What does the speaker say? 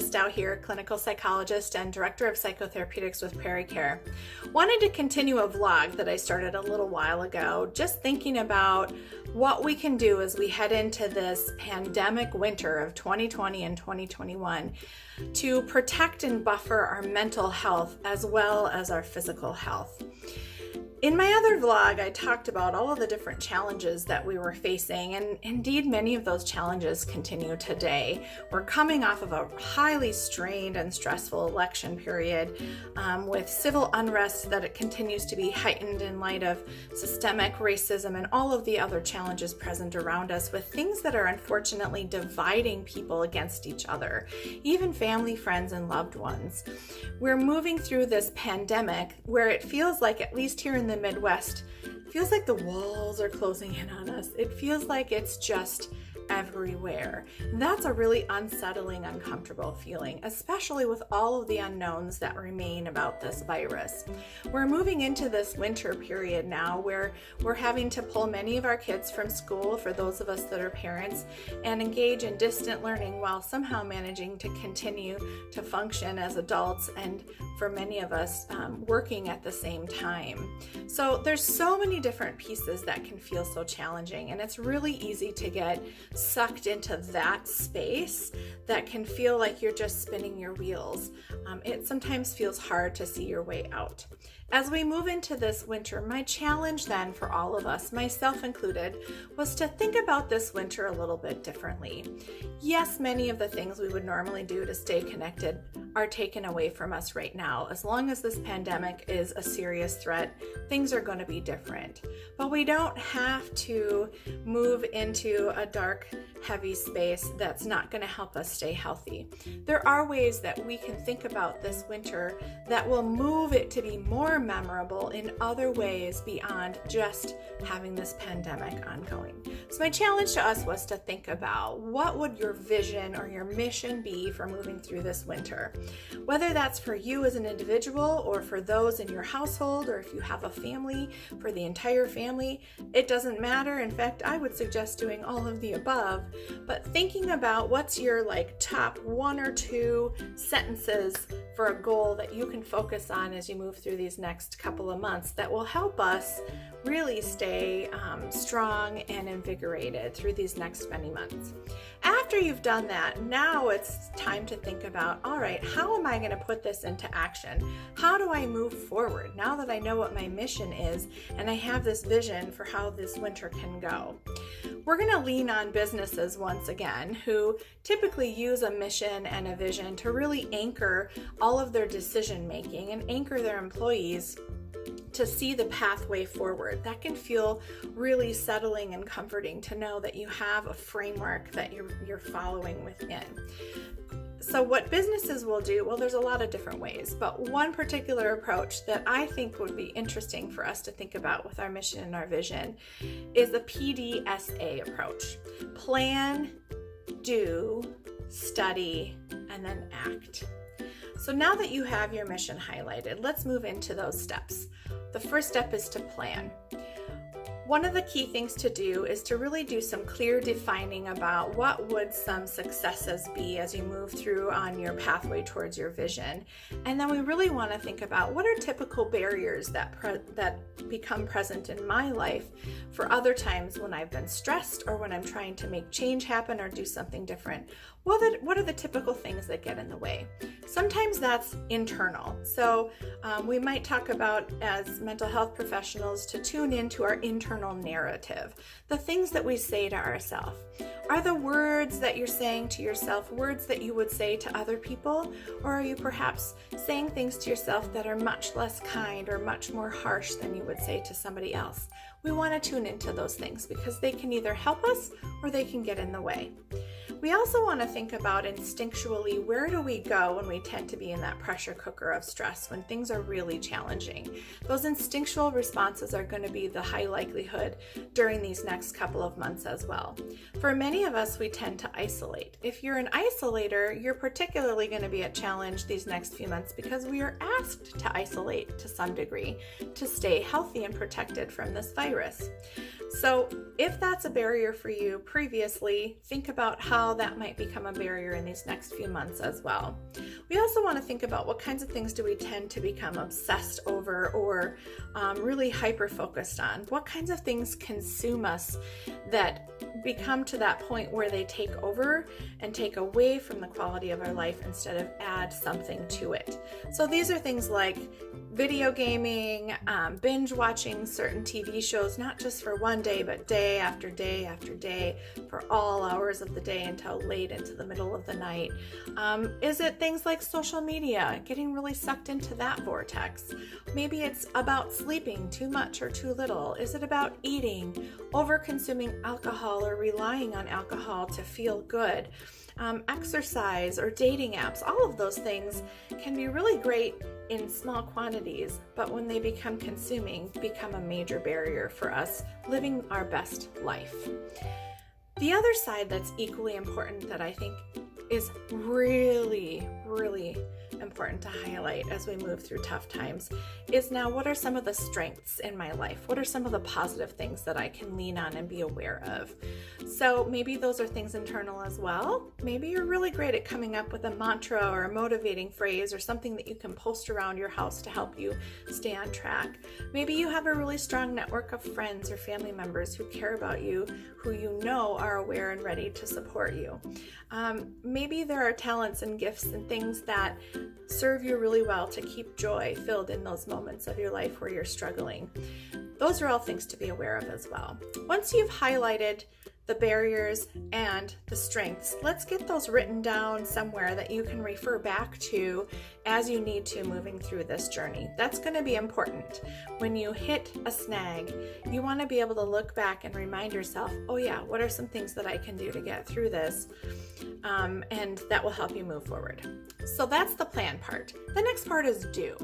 Stow here, clinical psychologist and director of psychotherapeutics with Prairie Care. Wanted to continue a vlog that I started a little while ago, just thinking about what we can do as we head into this pandemic winter of 2020 and 2021 to protect and buffer our mental health as well as our physical health. In my other vlog, I talked about all of the different challenges that we were facing, and indeed many of those challenges continue today. We're coming off of a highly strained and stressful election period with civil unrest that it continues to be heightened in light of systemic racism and all of the other challenges present around us, with things that are unfortunately dividing people against each other, even family, friends, and loved ones. We're moving through this pandemic where it feels like, at least here in the Midwest, it feels like the walls are closing in on us. It feels like it's just everywhere. And that's a really unsettling, uncomfortable feeling, especially with all of the unknowns that remain about this virus. We're moving into this winter period now where we're having to pull many of our kids from school, for those of us that are parents, and engage in distant learning while somehow managing to continue to function as adults, and for many of us working at the same time. So there's so many different pieces that can feel so challenging, and it's really easy to get sucked into that space that can feel like you're just spinning your wheels. It sometimes feels hard to see your way out. As we move into this winter, my challenge then for all of us, myself included, was to think about this winter a little bit differently. Yes, many of the things we would normally do to stay connected are taken away from us right now. As long as this pandemic is a serious threat, things are going to be different. But we don't have to move into a dark, heavy space that's not going to help us stay healthy. There are ways that we can think about this winter that will move it to be more memorable in other ways beyond just having this pandemic ongoing. So my challenge to us was to think about, what would your vision or your mission be for moving through this winter? Whether that's for you as an individual or for those in your household, or if you have a family, for the entire family, it doesn't matter. In fact, I would suggest doing all of the above, but thinking about what's your top 1 or 2 sentences for a goal that you can focus on as you move through these next couple of months that will help us really stay strong and invigorated through these next many months. After you've done that, now it's time to think about, all right, how am I going to put this into action? How do I move forward now that I know what my mission is and I have this vision for how this winter can go? We're going to lean on businesses once again who typically use a mission and a vision to really anchor all of their decision making and anchor their employees to see the pathway forward. That can feel really settling and comforting to know that you have a framework that you're following within. So what businesses will do, well, there's a lot of different ways, but one particular approach that I think would be interesting for us to think about with our mission and our vision is the PDSA approach. Plan, do, study, and then act. So now that you have your mission highlighted, let's move into those steps. The first step is to plan. One of the key things to do is to really do some clear defining about what would some successes be as you move through on your pathway towards your vision. And then we really want to think about, what are typical barriers that become present in my life for other times when I've been stressed or when I'm trying to make change happen or do something different. What are the typical things that get in the way? Sometimes that's internal. So we might talk about, as mental health professionals, to tune into our internal narrative, the things that we say to ourselves. Are the words that you're saying to yourself words that you would say to other people? Or are you perhaps saying things to yourself that are much less kind or much more harsh than you would say to somebody else? We want to tune into those things because they can either help us or they can get in the way. We also want to think about instinctually, where do we go when we tend to be in that pressure cooker of stress, when things are really challenging? Those instinctual responses are going to be the high likelihood during these next couple of months as well. For many of us, we tend to isolate. If you're an isolator, you're particularly going to be a challenge these next few months because we are asked to isolate to some degree to stay healthy and protected from this virus. So if that's a barrier for you previously, think about how how that might become a barrier in these next few months as well. We also want to think about what kinds of things do we tend to become obsessed over or really hyper-focused on. What kinds of things consume us that become to that point where they take over and take away from the quality of our life instead of add something to it. So these are things like video gaming, binge watching certain TV shows, not just for one day, but day after day after day, for all hours of the day until late into the middle of the night. Is it things like social media, getting really sucked into that vortex? Maybe it's about sleeping too much or too little. Is it about eating, over consuming alcohol or relying on alcohol to feel good? Exercise or dating apps, all of those things can be really great in small quantities, but when they become consuming, become a major barrier for us living our best life. The other side that's equally important that I think is really, really important to highlight as we move through tough times is now, what are some of the strengths in my life? What are some of the positive things that I can lean on and be aware of? So maybe those are things internal as well. Maybe you're really great at coming up with a mantra or a motivating phrase or something that you can post around your house to help you stay on track. Maybe you have a really strong network of friends or family members who care about you, who you know are aware and ready to support you. Maybe there are talents and gifts and things that serve you really well to keep joy filled in those moments of your life where you're struggling. Those are all things to be aware of as well. Once you've highlighted the barriers and the strengths, let's get those written down somewhere that you can refer back to as you need to moving through this journey. That's going to be important. When you hit a snag, you want to be able to look back and remind yourself, oh yeah, what are some things that I can do to get through this? And that will help you move forward. So that's the plan part. The next part is do.